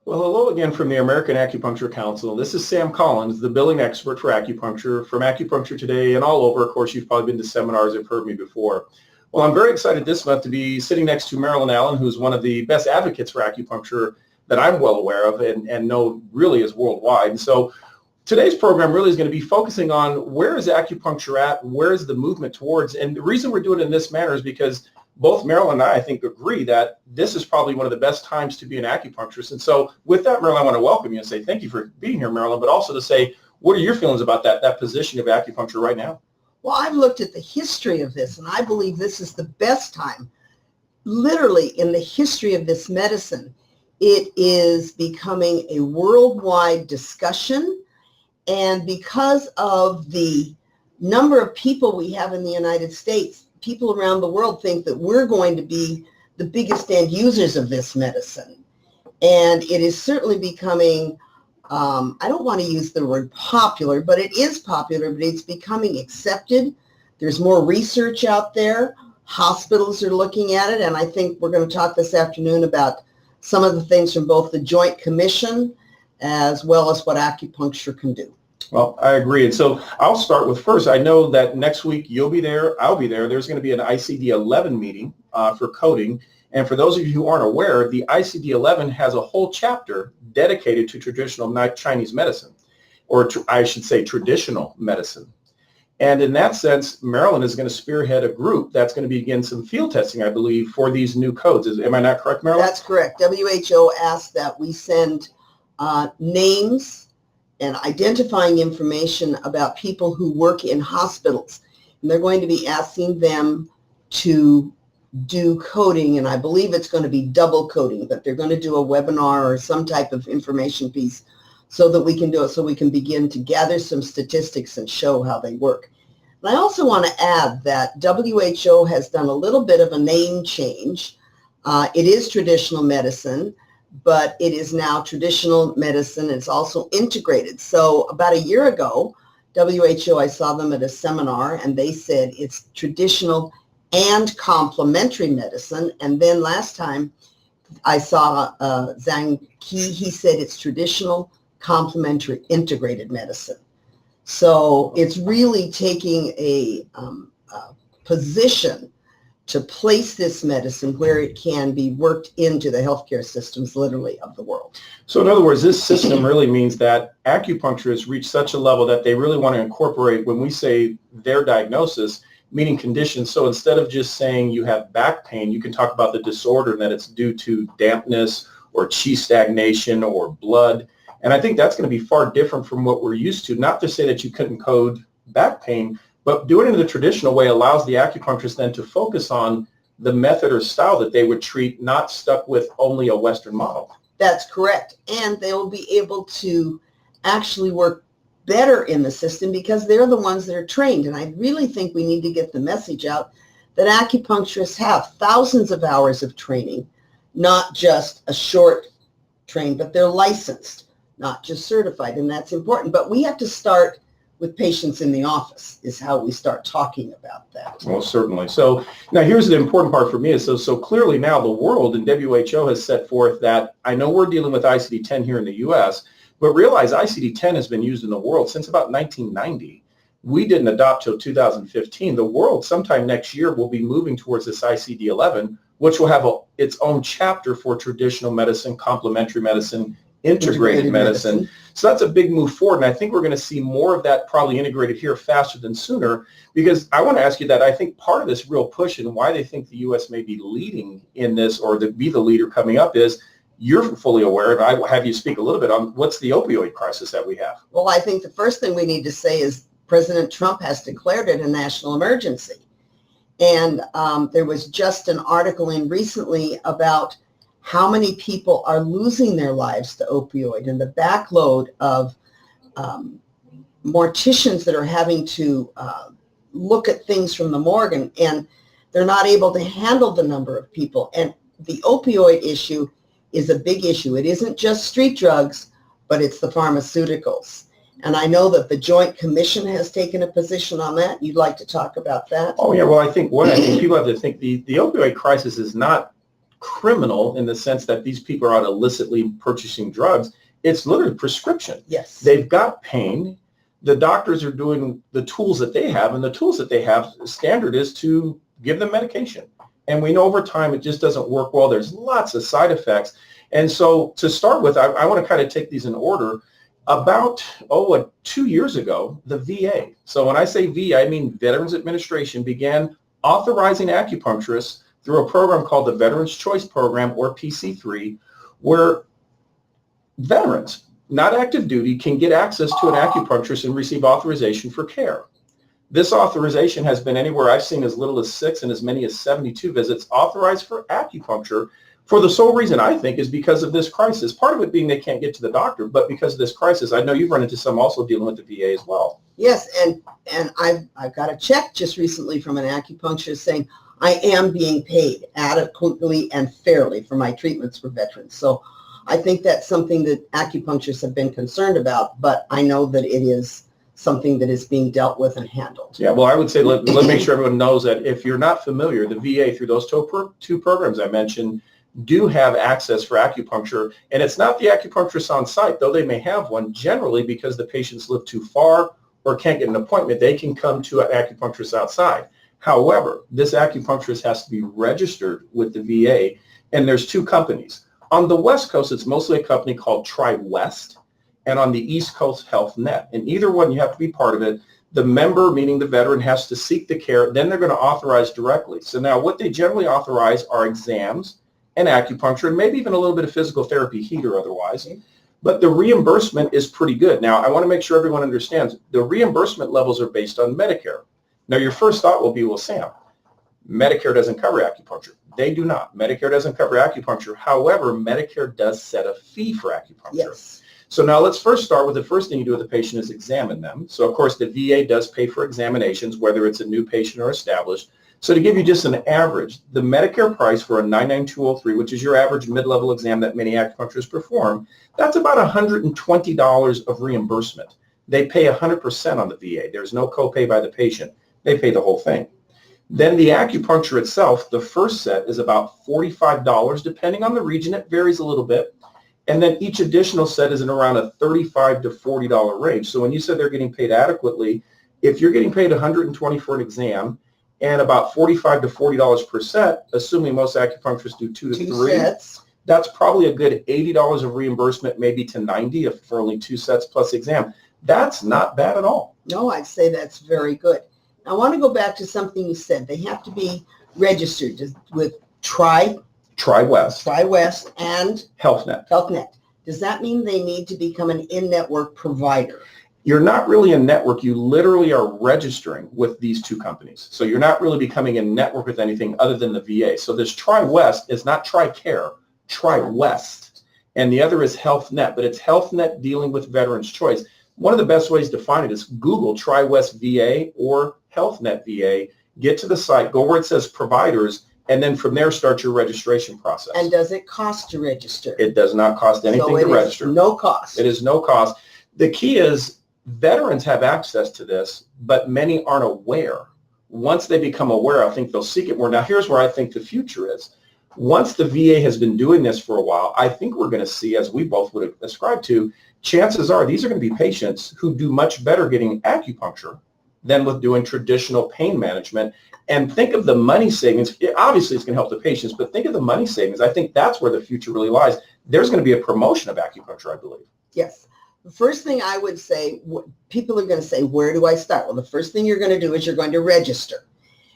Well, hello again from the American Acupuncture Council. This is Sam Collins, the billing expert for acupuncture from Acupuncture Today and all over. Of course, you've probably been to seminars and heard me before. Well, I'm very excited this month to be sitting next to Marilyn Allen, who's one of the best advocates for acupuncture that I'm well aware of and know really is worldwide. And so today's program really is going to be focusing on where is acupuncture at, where is the movement towards, and the reason we're doing it in this manner is because both Marilyn and I think, agree that this is probably one of the best times to be an acupuncturist. And so with that, Marilyn, I want to welcome you and say thank you for being here, Marilyn, but also to say, what are your feelings about that position of acupuncture right now? Well, I've looked at the history of this, and I believe this is the best time, literally in the history of this medicine. It is becoming a worldwide discussion, and because of the number of people we have in the United States, people around the world think that we're going to be the biggest end users of this medicine. And it is certainly becoming, I don't want to use the word popular, but it is popular, but it's becoming accepted. There's more research out there. Hospitals are looking at it. And I think we're going to talk this afternoon about some of the things from both the Joint Commission as well as what acupuncture can do. Well, I agree. And so I'll start with first, I know that next week you'll be there, I'll be there. There's going to be an ICD-11 meeting for coding. And for those of you who aren't aware, the ICD-11 has a whole chapter dedicated to traditional Chinese medicine, or I should say traditional medicine. And in that sense, Marilyn is going to spearhead a group that's going to begin some field testing, I believe, for these new codes. Am I not correct, Marilyn? That's correct. WHO asked that we send names and identifying information about people who work in hospitals. And they're going to be asking them to do coding, and I believe it's going to be double coding, but they're going to do a webinar or some type of information piece so that we can do it, so we can begin to gather some statistics and show how they work. And I also want to add that WHO has done a little bit of a name change. It is traditional medicine, but it is now traditional medicine. It's also integrated. So about a year ago, WHO, I saw them at a seminar, and they said it's traditional and complementary medicine. And then last time I saw Zhang Qi, he said it's traditional, complementary, integrated medicine. So it's really taking a position to place this medicine where it can be worked into the healthcare systems, literally, of the world. So in other words, this system really means that acupuncturists reach such a level that they really want to incorporate, when we say their diagnosis, meaning conditions. So instead of just saying you have back pain, you can talk about the disorder and that it's due to dampness or qi stagnation or blood. And I think that's going to be far different from what we're used to. Not to say that you couldn't code back pain, but doing it in the traditional way allows the acupuncturist then to focus on the method or style that they would treat, not stuck with only a Western model. That's correct. And they will be able to actually work better in the system because they're the ones that are trained. And I really think we need to get the message out that acupuncturists have thousands of hours of training, not just a short train, but they're licensed, not just certified. And that's important. But we have to start with patients in the office is how we start talking about that. Well, certainly. So now here's the important part for me is so clearly now the world and WHO has set forth that, I know we're dealing with ICD-10 here in the U.S., but realize ICD-10 has been used in the world since about 1990. We didn't adopt till 2015. The world sometime next year will be moving towards this ICD-11, which will have its own chapter for traditional medicine, complementary medicine, integrated medicine. So that's a big move forward, and I think we're going to see more of that probably integrated here faster than sooner, because I want to ask you that I think part of this real push and why they think the U.S. may be leading in this or to be the leader coming up is you're fully aware, and I will have you speak a little bit on what's the opioid crisis that we have. Well, I think the first thing we need to say is President Trump has declared it a national emergency. And there was just an article in recently about how many people are losing their lives to opioid and the backload of morticians that are having to look at things from the morgue, and they're not able to handle the number of people. And the opioid issue is a big issue. It isn't just street drugs, but it's the pharmaceuticals. And I know that the Joint Commission has taken a position on that. You'd like to talk about that? Oh, yeah. Well, I think people have to think the opioid crisis is not criminal in the sense that these people are out illicitly purchasing drugs. It's literally prescription. Yes. They've got pain. The doctors are doing the tools that they have, and the tools that they have, standard is to give them medication. And we know over time it just doesn't work well. There's lots of side effects. And so to start with, I want to kind of take these in order. About, 2 years ago, the VA, so when I say VA, I mean Veterans Administration, began authorizing acupuncturists through a program called the Veterans Choice Program, or PC3, where veterans, not active duty, can get access to an acupuncturist and receive authorization for care. This authorization has been anywhere I've seen as little as 6 and as many as 72 visits authorized for acupuncture, for the sole reason, I think, is because of this crisis. Part of it being they can't get to the doctor, but because of this crisis. I know you've run into some also dealing with the VA as well. Yes, and I've got a check just recently from an acupuncturist saying I am being paid adequately and fairly for my treatments for veterans. So I think that's something that acupuncturists have been concerned about, but I know that it is something that is being dealt with and handled. Yeah, well, I would say let make sure everyone knows that if you're not familiar, the VA, through those two programs I mentioned, do have access for acupuncture. And it's not the acupuncturist on site, though they may have one. Generally, because the patients live too far or can't get an appointment, they can come to an acupuncturist outside. However, this acupuncturist has to be registered with the VA, and there's 2 companies. On the West Coast, it's mostly a company called TriWest, and on the East Coast, HealthNet. And either one, you have to be part of it. The member, meaning the veteran, has to seek the care. Then they're going to authorize directly. So now what they generally authorize are exams and acupuncture, and maybe even a little bit of physical therapy, heat or otherwise. But the reimbursement is pretty good. Now, I want to make sure everyone understands the reimbursement levels are based on Medicare. Now, your first thought will be, well, Sam, Medicare doesn't cover acupuncture. They do not. Medicare doesn't cover acupuncture. However, Medicare does set a fee for acupuncture. Yes. So now let's first start with the first thing you do with the patient is examine them. So, of course, the VA does pay for examinations, whether it's a new patient or established. So to give you just an average, the Medicare price for a 99203, which is your average mid-level exam that many acupuncturists perform, that's about $120 of reimbursement. They pay 100% on the VA. There's no copay by the patient. They pay the whole thing. Then the acupuncture itself, the first set is about $45. Depending on the region, it varies a little bit. And then each additional set is in around a $35 to $40 range. So when you said they're getting paid adequately, if you're getting paid $120 for an exam and about $45 to $40 per set, assuming most acupuncturists do 2 to 3, sets. That's probably a good $80 of reimbursement, maybe to $90 if for only 2 sets plus exam. That's not bad at all. No, I'd say that's very good. I want to go back to something you said. They have to be registered with TriWest and HealthNet. Does that mean they need to become an in-network provider? You're not really a network. You literally are registering with these 2 companies. So you're not really becoming a network with anything other than the VA. So this TriWest is not TRICARE, TriWest. And the other is HealthNet, but it's HealthNet dealing with Veterans Choice. One of the best ways to find it is Google TriWest VA or HealthNet VA. Get to the site, go where it says providers, and then from there start your registration process. And does it cost to register? It does not cost anything to register. No cost. It is no cost. The key is veterans have access to this, but many aren't aware. Once they become aware, I think they'll seek it more. Now, here's where I think the future is. Once the VA has been doing this for a while, I think we're going to see, as we both would ascribe to, chances are these are going to be patients who do much better getting acupuncture than with doing traditional pain management. And think of the money savings. Obviously, it's going to help the patients, but think of the money savings. I think that's where the future really lies. There's going to be a promotion of acupuncture, I believe. Yes. The first thing I would say, people are going to say, where do I start? Well, the first thing you're going to do is you're going to register.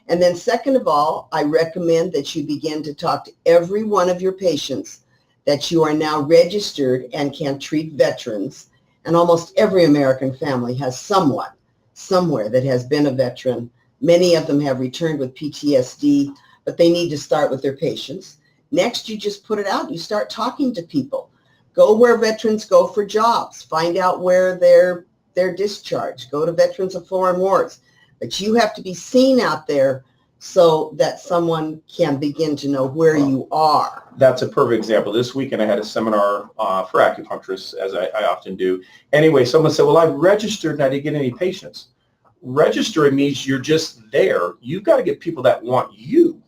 And then second of all, I recommend that you begin to talk to every one of your patients that you are now registered and can treat veterans. And almost every American family has someone somewhere that has been a veteran. Many of them have returned with PTSD, but they need to start with their patients. Next, you just put it out. You start talking to people. Go where veterans go for jobs. Find out where they're discharged. Go to Veterans of Foreign Wars. But you have to be seen out there so that someone can begin to know where you are. That's a perfect example. This weekend I had a seminar for acupuncturists, as I often do. Anyway, someone said, well, I registered and I didn't get any patients. Registering means you're just there. You've got to get people that want you.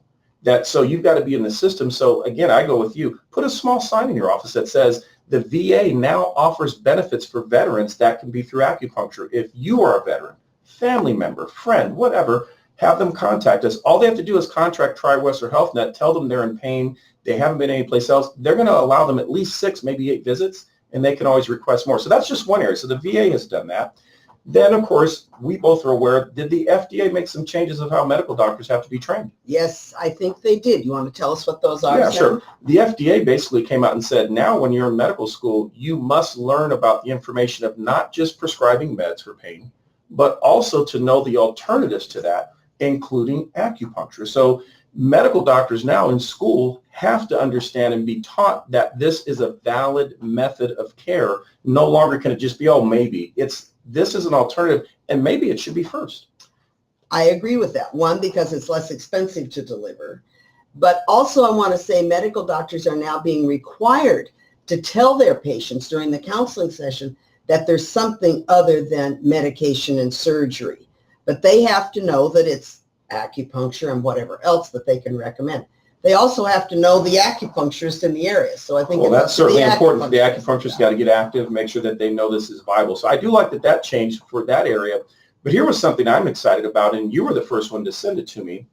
So you've got to be in the system. So again, I go with you. Put a small sign in your office that says the VA now offers benefits for veterans that can be through acupuncture. If you are a veteran, family member, friend, whatever, have them contact us. All they have to do is contact TriWest or HealthNet, tell them they're in pain, they haven't been anyplace else. They're going to allow them at least 6, maybe 8 visits, and they can always request more. So that's just one area. So the VA has done that. Then, of course, we both are aware, did the FDA make some changes of how medical doctors have to be trained? Yes, I think they did. You want to tell us what those are? Yeah, sure. The FDA basically came out and said, now when you're in medical school, you must learn about the information of not just prescribing meds for pain, but also to know the alternatives to that, including acupuncture. So medical doctors now in school have to understand and be taught that this is a valid method of care. No longer can it just be, oh, maybe. This is an alternative, and maybe it should be first. I agree with that. One, because it's less expensive to deliver. But also I want to say medical doctors are now being required to tell their patients during the counseling session that there's something other than medication and surgery. But they have to know that it's acupuncture and whatever else that they can recommend. They also have to know the acupuncturist in the area. So I think that's certainly important. The acupuncturist got to get active, make sure that they know this is viable. So I do like that changed for that area. But here was something I'm excited about, and you were the first one to send it to me.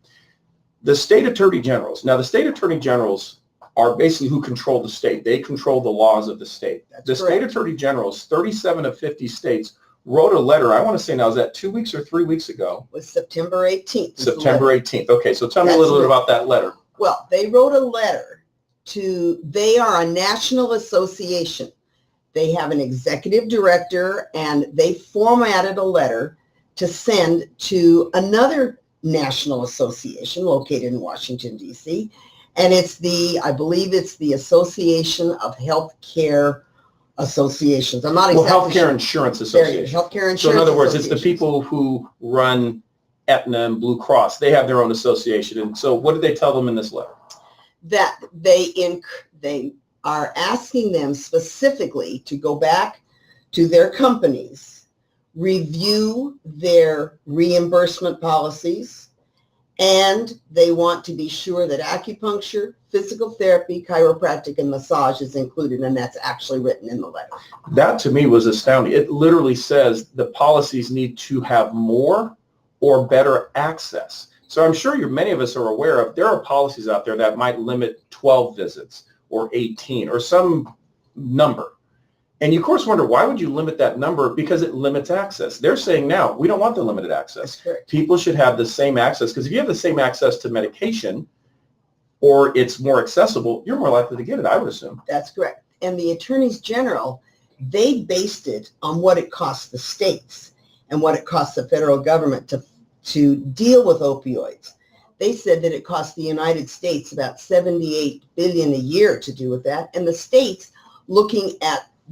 The state attorney generals. Now, the state attorney generals are basically who control the state. They control the laws of the state. The state attorney generals, 37 of 50 states, wrote a letter. I want to say now, is that 2 weeks or 3 weeks ago? It was September 18th. September 18th. Okay, so tell me a little bit about that letter. Well, they wrote a letter they are a national association. They have an executive director, and they formatted a letter to send to another national association located in Washington, D.C., and I believe it's the Association of Healthcare Associations. I'm not exactly Healthcare sure. Insurance Association. Healthcare Insurance. So in other words, it's the people who run Aetna and Blue Cross. They have their own association. And so what did they tell them in this letter? That they are asking them specifically to go back to their companies, review their reimbursement policies, and they want to be sure that acupuncture, physical therapy, chiropractic, and massage is included, and that's actually written in the letter. That to me was astounding. It literally says the policies need to have more or better access. So I'm sure many of us are aware of, there are policies out there that might limit 12 visits or 18 or some number. And you of course wonder, why would you limit that number? Because it limits access. They're saying now, we don't want the limited access. That's correct. People should have the same access, because if you have the same access to medication or it's more accessible, you're more likely to get it, I would assume. That's correct. And the attorneys general, they based it on what it costs the states and what it costs the federal government to deal with opioids. They said that it costs the United States about $78 billion a year to do with that. And the states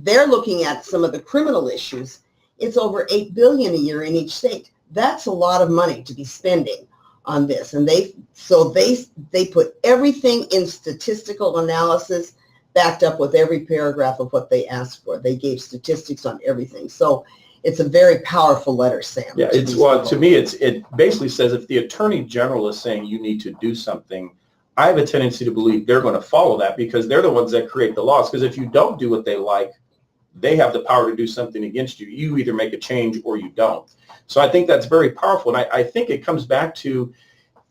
they're looking at some of the criminal issues. It's over $8 billion a year in each state. That's a lot of money to be spending on this. And they put everything in statistical analysis, backed up with every paragraph of what they asked for. They gave statistics on everything. So it's a very powerful letter, Sam. Yeah, to me, it basically says if the attorney general is saying you need to do something, I have a tendency to believe they're going to follow that, because they're the ones that create the laws. Because if you don't do what they like, they have the power to do something against you. You either make a change or you don't. So I think that's very powerful. And I think it comes back to,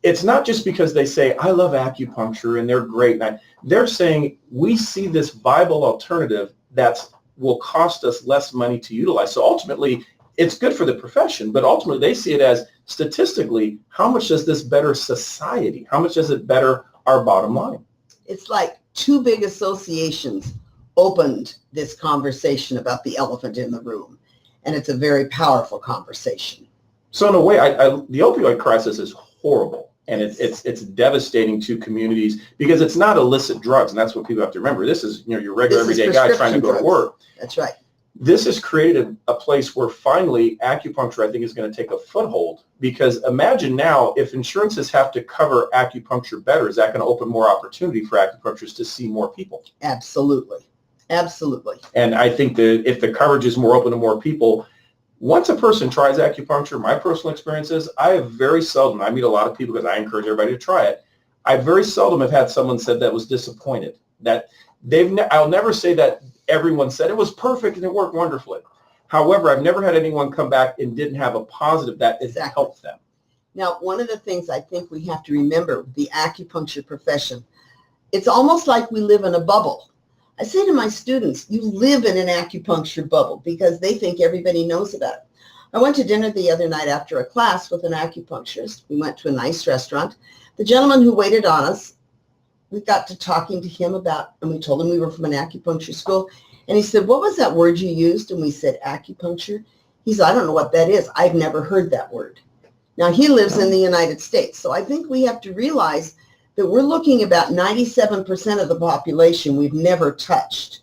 it's not just because they say, I love acupuncture and they're great. They're saying, we see this viable alternative that will cost us less money to utilize. So ultimately, it's good for the profession, but ultimately they see it as, statistically, how much does this better society? How much does it better our bottom line? It's like two big associations opened this conversation about the elephant in the room, and it's a very powerful conversation. So in a way, the opioid crisis is horrible, and it's devastating to communities, because it's not illicit drugs, and that's what people have to remember. This is your regular everyday guy trying to go to work. That's right. This has created a place where finally acupuncture, I think, is going to take a foothold, because imagine now if insurances have to cover acupuncture better, is that going to open more opportunity for acupuncturists to see more people? Absolutely. Absolutely. And I think that if the coverage is more open to more people, once a person tries acupuncture, my personal experience is I have very seldom, I meet a lot of people because I encourage everybody to try it, I very seldom have had someone said that was disappointed. That I'll never say that everyone said it was perfect and it worked wonderfully. However, I've never had anyone come back and didn't have a positive that it helped them. Now, one of the things I think we have to remember with the acupuncture profession, it's almost like we live in a bubble. I say to my students, you live in an acupuncture bubble because they think everybody knows about it. I went to dinner the other night after a class with an acupuncturist. We went to a nice restaurant. The gentleman who waited on us, we got to talking to him about, and we told him we were from an acupuncture school. And he said, what was that word you used? And we said, acupuncture. He said, I don't know what that is. I've never heard that word. Now, he lives in the United States. So I think we have to realize that we're looking about 97% of the population we've never touched.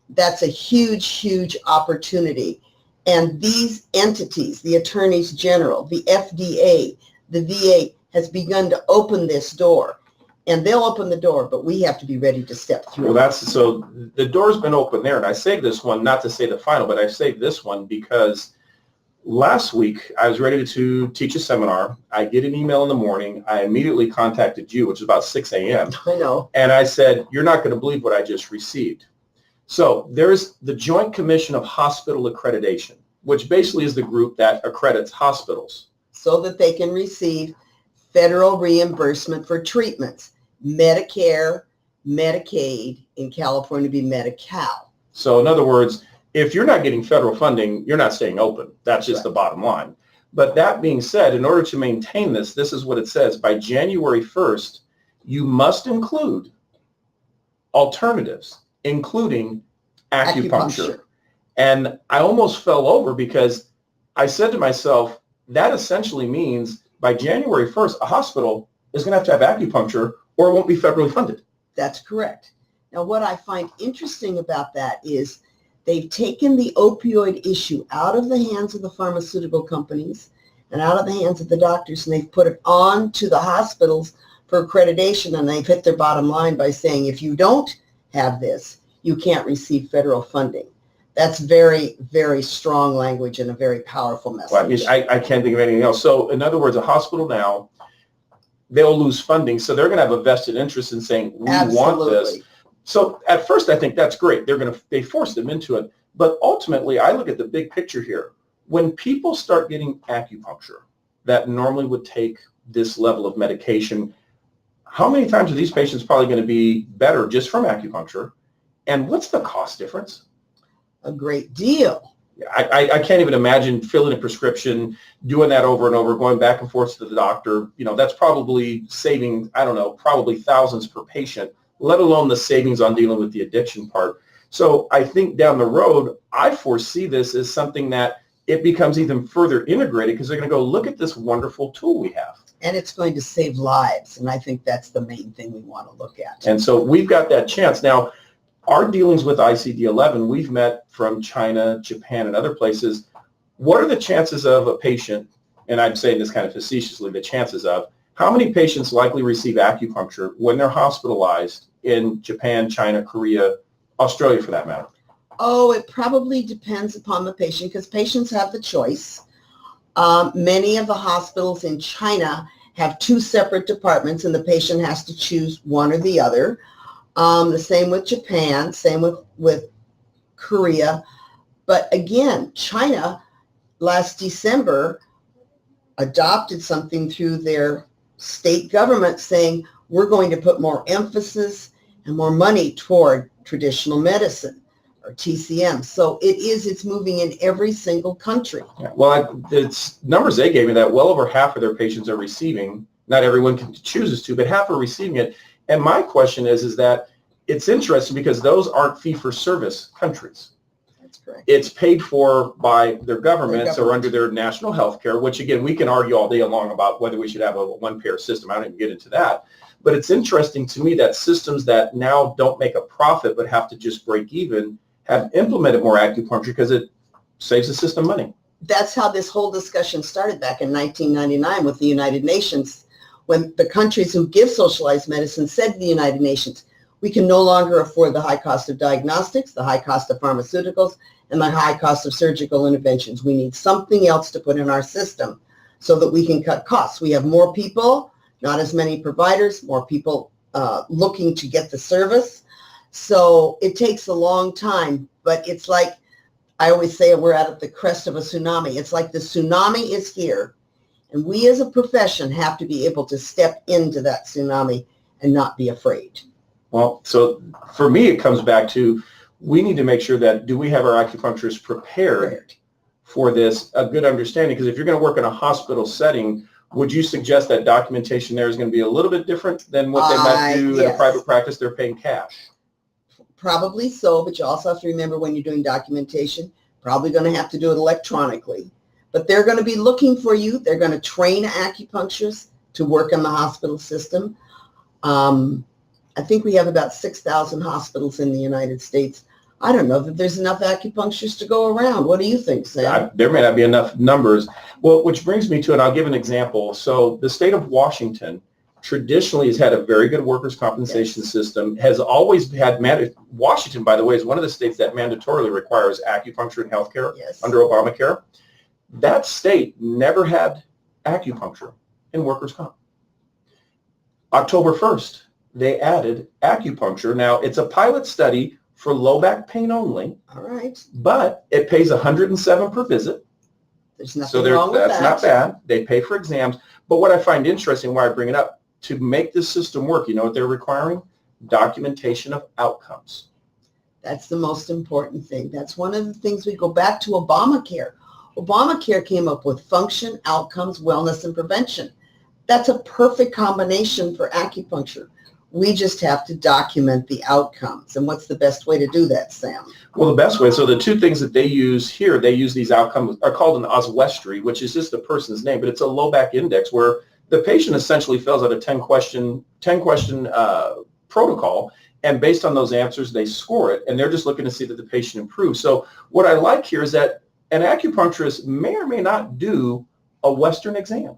That's a huge, huge opportunity. And these entities, the attorneys general, the FDA, the VA, has begun to open this door. And they'll open the door, but we have to be ready to step through. Well, so the door's been open there. And I saved this one, not to say the final, but I saved this one because last week I was ready to teach a seminar. I get an email in the morning. I immediately contacted you, which is about 6 a.m. I know. And I said, you're not going to believe what I just received. So there's the Joint Commission of Hospital Accreditation, which basically is the group that accredits hospitals. So that they can receive federal reimbursement for treatments. Medicare, Medicaid, in California be Medi-Cal. So in other words, if you're not getting federal funding, you're not staying open. That's just the bottom line. But that being said, in order to maintain this, this is what it says. By January 1st, you must include alternatives, including acupuncture. And I almost fell over because I said to myself, that essentially means by January 1st, a hospital is going to have acupuncture or it won't be federally funded. That's correct. Now, what I find interesting about that is they've taken the opioid issue out of the hands of the pharmaceutical companies and out of the hands of the doctors, and they've put it on to the hospitals for accreditation, and they've hit their bottom line by saying, if you don't have this, you can't receive federal funding. That's very, very strong language and a very powerful message. Well, I can't think of anything else. So in other words, a hospital now, they'll lose funding, so they're going to have a vested interest in saying, we want this. So at first, I think that's great. They force them into it. But ultimately, I look at the big picture here. When people start getting acupuncture that normally would take this level of medication, how many times are these patients probably going to be better just from acupuncture? And what's the cost difference? A great deal. I can't even imagine filling a prescription, doing that over and over, going back and forth to the doctor. You know, that's probably saving, I don't know, probably thousands per patient, let alone the savings on dealing with the addiction part. So I think down the road, I foresee this as something that it becomes even further integrated because they're going to go, look at this wonderful tool we have. And it's going to save lives. And I think that's the main thing we want to look at. And so we've got that chance. Now, our dealings with ICD-11, we've met from China, Japan, and other places. What are the chances of a patient, and I'm saying this kind of facetiously, the chances of, how many patients likely receive acupuncture when they're hospitalized in Japan, China, Korea, Australia for that matter? Oh, it probably depends upon the patient because patients have the choice. Many of the hospitals in China have two separate departments and the patient has to choose one or the other. The same with Japan, same with Korea. But again, China last December adopted something through their state government saying we're going to put more emphasis and more money toward traditional medicine or TCM. So it's moving in every single country. Yeah, well, it's numbers they gave me that well over half of their patients are receiving, not everyone chooses to, but half are receiving it. And my question is that it's interesting because those aren't fee-for-service countries. That's correct. It's paid for by their governments or under their national health care, which, again, we can argue all day long about whether we should have a one-payer system. I don't even get into that. But it's interesting to me that systems that now don't make a profit but have to just break even have implemented more acupuncture because it saves the system money. That's how this whole discussion started back in 1999 with the United Nations, when the countries who give socialized medicine said to the United Nations, we can no longer afford the high cost of diagnostics, the high cost of pharmaceuticals, and the high cost of surgical interventions. We need something else to put in our system so that we can cut costs. We have more people, not as many providers, more people looking to get the service. So it takes a long time, but it's like, I always say we're at the crest of a tsunami. It's like the tsunami is here, and we as a profession have to be able to step into that tsunami and not be afraid. Well, so for me, it comes back to, we need to make sure that, do we have our acupuncturists prepared for this, a good understanding? Because if you're going to work in a hospital setting, would you suggest that documentation there is going to be a little bit different than what they might do in a private practice? They're paying cash. Probably so, but you also have to remember when you're doing documentation, probably going to have to do it electronically. But they're going to be looking for you. They're going to train acupuncturists to work in the hospital system. I think we have about 6,000 hospitals in the United States. I don't know that there's enough acupuncturists to go around. What do you think, Sam? There may not be enough numbers. Well, which brings me to, and I'll give an example. So the state of Washington traditionally has had a very good workers' compensation system, has always had, Washington, by the way, is one of the states that mandatorily requires acupuncture in healthcare under Obamacare. That state never had acupuncture in workers' comp. October 1st, they added acupuncture. Now, it's a pilot study for low back pain only. All right. But it pays $107 per visit. There's nothing wrong with that. That's not bad. They pay for exams. But what I find interesting, why I bring it up, to make this system work, you know what they're requiring? Documentation of outcomes. That's the most important thing. That's one of the things we go back to Obamacare. Obamacare came up with function, outcomes, wellness, and prevention. That's a perfect combination for acupuncture. We just have to document the outcomes. And what's the best way to do that, Sam? Well, the best way, so the two things that they use here, they use these outcomes, are called an oswestry, which is just the person's name, but it's a low back index where the patient essentially fills out a 10-question protocol, and based on those answers, they score it, and they're just looking to see that the patient improves. So what I like here is that an acupuncturist may or may not do a Western exam.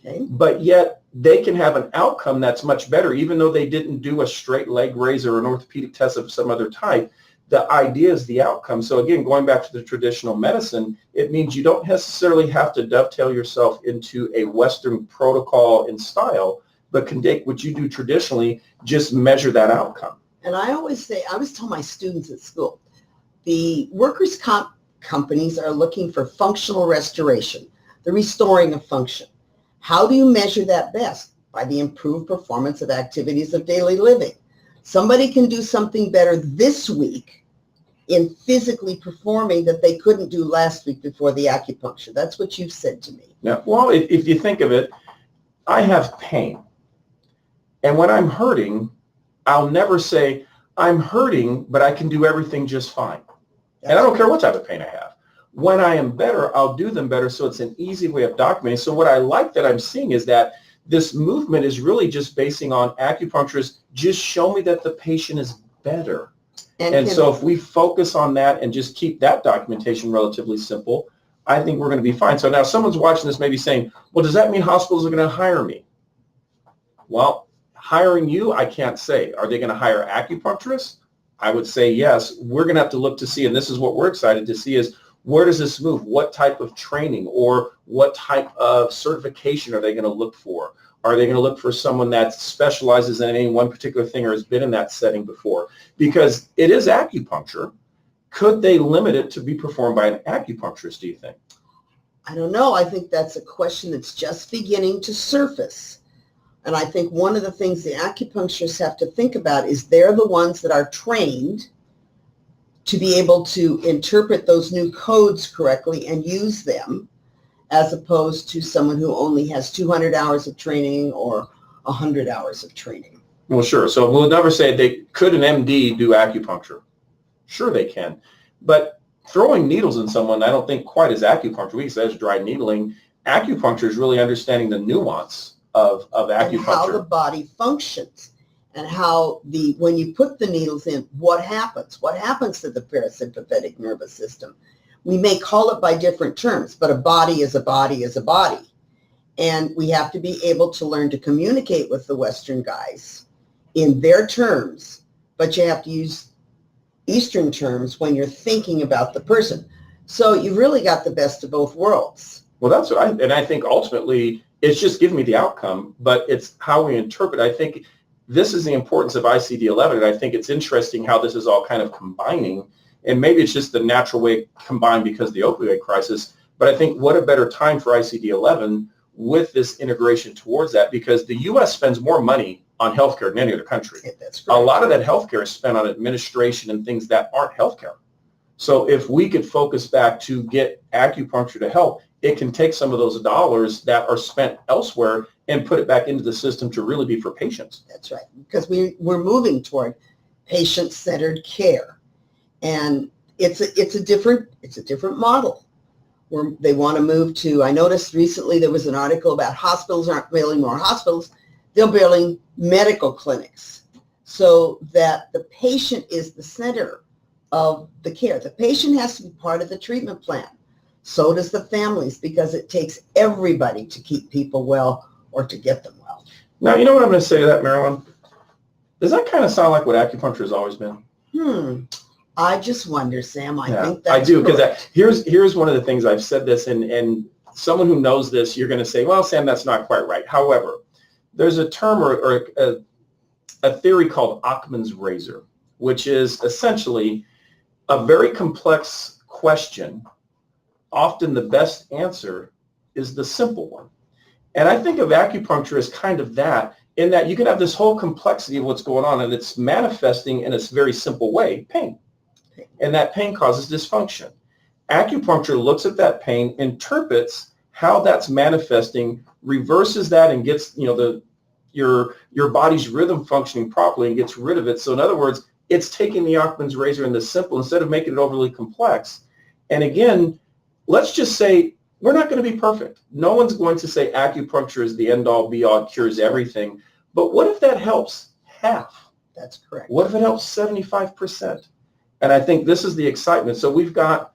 Okay. But yet they can have an outcome that's much better, even though they didn't do a straight leg raise or an orthopedic test of some other type. The idea is the outcome. So again, going back to the traditional medicine, it means you don't necessarily have to dovetail yourself into a Western protocol and style, but can take what you do traditionally, just measure that outcome. And I always tell my students at school, the workers' comp companies are looking for functional restoration, the restoring of function. How do you measure that best? By the improved performance of activities of daily living. Somebody can do something better this week in physically performing that they couldn't do last week before the acupuncture. That's what you've said to me. Yeah, well, if you think of it, I have pain. And when I'm hurting, I'll never say, I'm hurting, but I can do everything just fine. And I don't care what type of pain I have. When I am better, I'll do them better, so it's an easy way of documenting. So what I like that I'm seeing is that this movement is really just basing on acupuncturists, just show me that the patient is better. And so if we focus on that and just keep that documentation relatively simple, I think we're going to be fine. So now someone's watching this maybe saying, well, does that mean hospitals are going to hire me? Well, hiring you, I can't say. Are they going to hire acupuncturists? I would say yes. We're going to have to look to see, and this is what we're excited to see, is where does this move? What type of training or what type of certification are they going to look for? Are they going to look for someone that specializes in any one particular thing or has been in that setting before? Because it is acupuncture. Could they limit it to be performed by an acupuncturist, do you think? I don't know. I think that's a question that's just beginning to surface. And I think one of the things the acupuncturists have to think about is they're the ones that are trained to be able to interpret those new codes correctly and use them, as opposed to someone who only has 200 hours of training or 100 hours of training. Well, sure. So we'll never say could an MD do acupuncture? Sure they can. But throwing needles in someone, I don't think quite as acupuncture. We say as dry needling. Acupuncture is really understanding the nuance of acupuncture. And how the body functions. And how when you put the needles in, what happens? What happens to the parasympathetic nervous system? We may call it by different terms, but a body is a body is a body. And we have to be able to learn to communicate with the Western guys in their terms, but you have to use Eastern terms when you're thinking about the person. So you've really got the best of both worlds. Well, that's what I think ultimately It's just giving me the outcome, but it's how we interpret. I think this is the importance of ICD-11, and I think it's interesting how this is all kind of combining, and maybe it's just the natural way combined because of the opioid crisis, but I think what a better time for ICD-11 with this integration towards that, because the U.S. spends more money on healthcare than any other country. That's a lot of that healthcare is spent on administration and things that aren't healthcare. So if we could focus back to get acupuncture to help, it can take some of those dollars that are spent elsewhere and put it back into the system to really be for patients. That's right, because we're moving toward patient-centered care, and it's a different model. Where they want to move to. I noticed recently there was an article about hospitals aren't building more hospitals; they're building medical clinics, so that the patient is the center of the care. The patient has to be part of the treatment plan. So does the families, because it takes everybody to keep people well or to get them well. Now, you know what I'm going to say to that, Marilyn? Does that kind of sound like what acupuncture has always been? I just wonder, Sam. I think I that's do, because here's one of the things I've said this, and someone who knows this, you're going to say, well, Sam, that's not quite right. However, there's a term or a theory called Occam's razor, which is essentially a very complex question. Often the best answer is the simple one. And I think of acupuncture as kind of that, in that you can have this whole complexity of what's going on, and it's manifesting in a very simple way, pain. And that pain causes dysfunction. Acupuncture looks at that pain, interprets how that's manifesting, reverses that, and gets your body's rhythm functioning properly and gets rid of it. So in other words, it's taking the Occam's razor in the simple instead of making it overly complex. And again, let's just say we're not going to be perfect. No one's going to say acupuncture is the end-all, be-all, cures everything. But what if that helps half? That's correct. What if it helps 75%? And I think this is the excitement. So we've got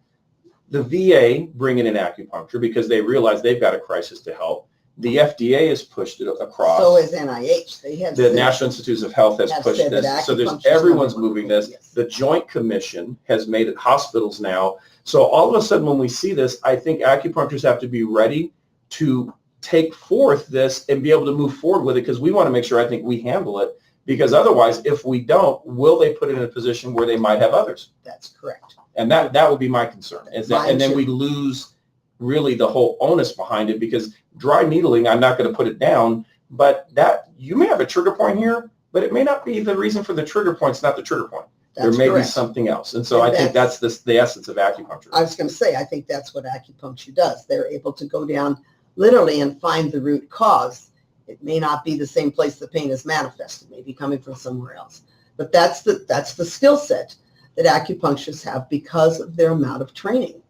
the VA bringing in acupuncture because they realize they've got a crisis to help. The FDA has pushed it across. So is NIH. They have the National Institutes of Health has pushed this. So everyone's moving this. Yes. The Joint Commission has made it hospitals now. So all of a sudden when we see this, I think acupuncturists have to be ready to take forth this and be able to move forward with it, because we want to make sure, I think, we handle it, because otherwise, if we don't, will they put it in a position where they might have others? That's correct. And that would be my concern. Is that, and then too. we lose really the whole onus behind it, because dry needling, I'm not going to put it down, but that you may have a trigger point here, but it may not be the reason for the trigger point. It's not the trigger point. There may be something else. And so I think that's the essence of acupuncture. I was going to say, I think that's what acupuncture does. They're able to go down literally and find the root cause. It may not be the same place the pain is manifested. It may be coming from somewhere else. But that's the skill set that acupuncturists have because of their amount of training.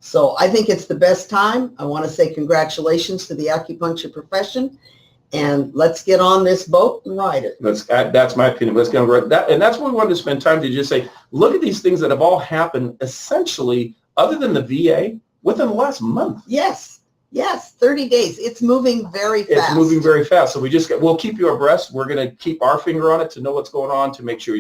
So I think it's the best time. I want to say congratulations to the acupuncture profession. And let's get on this boat and ride it. That's my opinion. Let's get on that. And that's what we wanted to spend time to just say, look at these things that have all happened essentially, other than the VA, within the last month. Yes, 30 days. It's moving very fast. It's moving very fast. So we'll keep you abreast. We're going to keep our finger on it to know what's going on, to make sure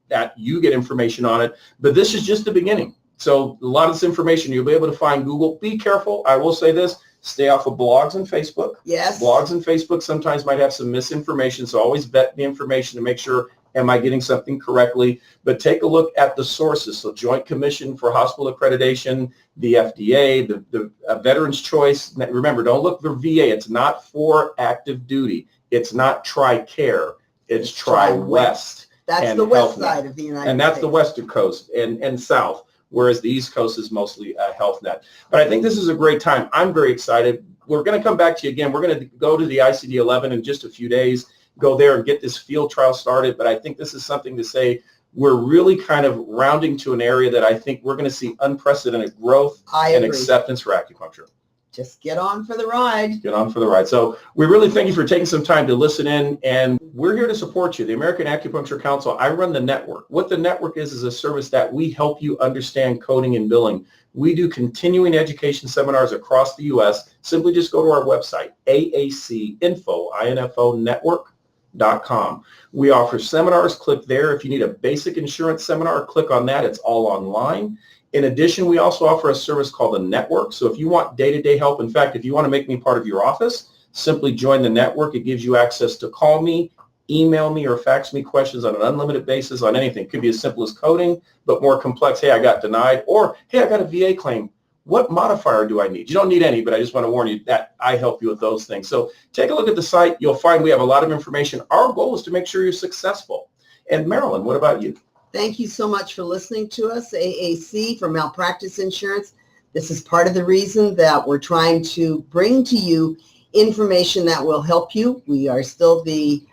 that you get information on it. But this is just the beginning. So a lot of this information you'll be able to find Google. Be careful. I will say this. Stay off of blogs and Facebook. Yes. Blogs and Facebook sometimes might have some misinformation, so always vet the information to make sure, am I getting something correctly? But take a look at the sources. So Joint Commission for Hospital Accreditation, the FDA, the Veterans Choice. Remember, don't look for VA. It's not for active duty. It's not TRICARE. It's TRI-West. That's the west side of the United States. And that's the western coast and south, whereas the East Coast is mostly Health Net. But I think this is a great time. I'm very excited. We're going to come back to you again. We're going to go to the ICD-11 in just a few days, go there and get this field trial started. But I think this is something to say we're really kind of rounding to an area that I think we're going to see unprecedented growth and acceptance for acupuncture. Just get on for the ride. Get on for the ride. So we really thank you for taking some time to listen in, and we're here to support you. The American Acupuncture Council, I run the network. What the network is a service that we help you understand coding and billing. We do continuing education seminars across the U.S. Simply just go to our website, aacinfo.com. We offer seminars. Click there. If you need a basic insurance seminar, click on that. It's all online. In addition, we also offer a service called the network. So if you want day-to-day help, in fact, if you want to make me part of your office, Simply join the network. It gives you access to call me, email me, or fax me questions on an unlimited basis on anything. It could be as simple as coding, but more complex. Hey, I got denied, or hey, I got a VA claim. What modifier do I need? You don't need any, but I just want to warn you that I help you with those things. So take a look at the site. You'll find we have a lot of information. Our goal is to make sure you're successful. And Marilyn, what about you? Thank you so much for listening to us, AAC for Malpractice Insurance. This is part of the reason that we're trying to bring to you information that will help you. We are still the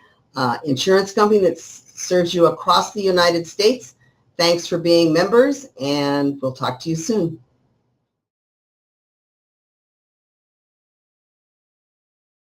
insurance company that serves you across the United States. Thanks for being members, and we'll talk to you soon.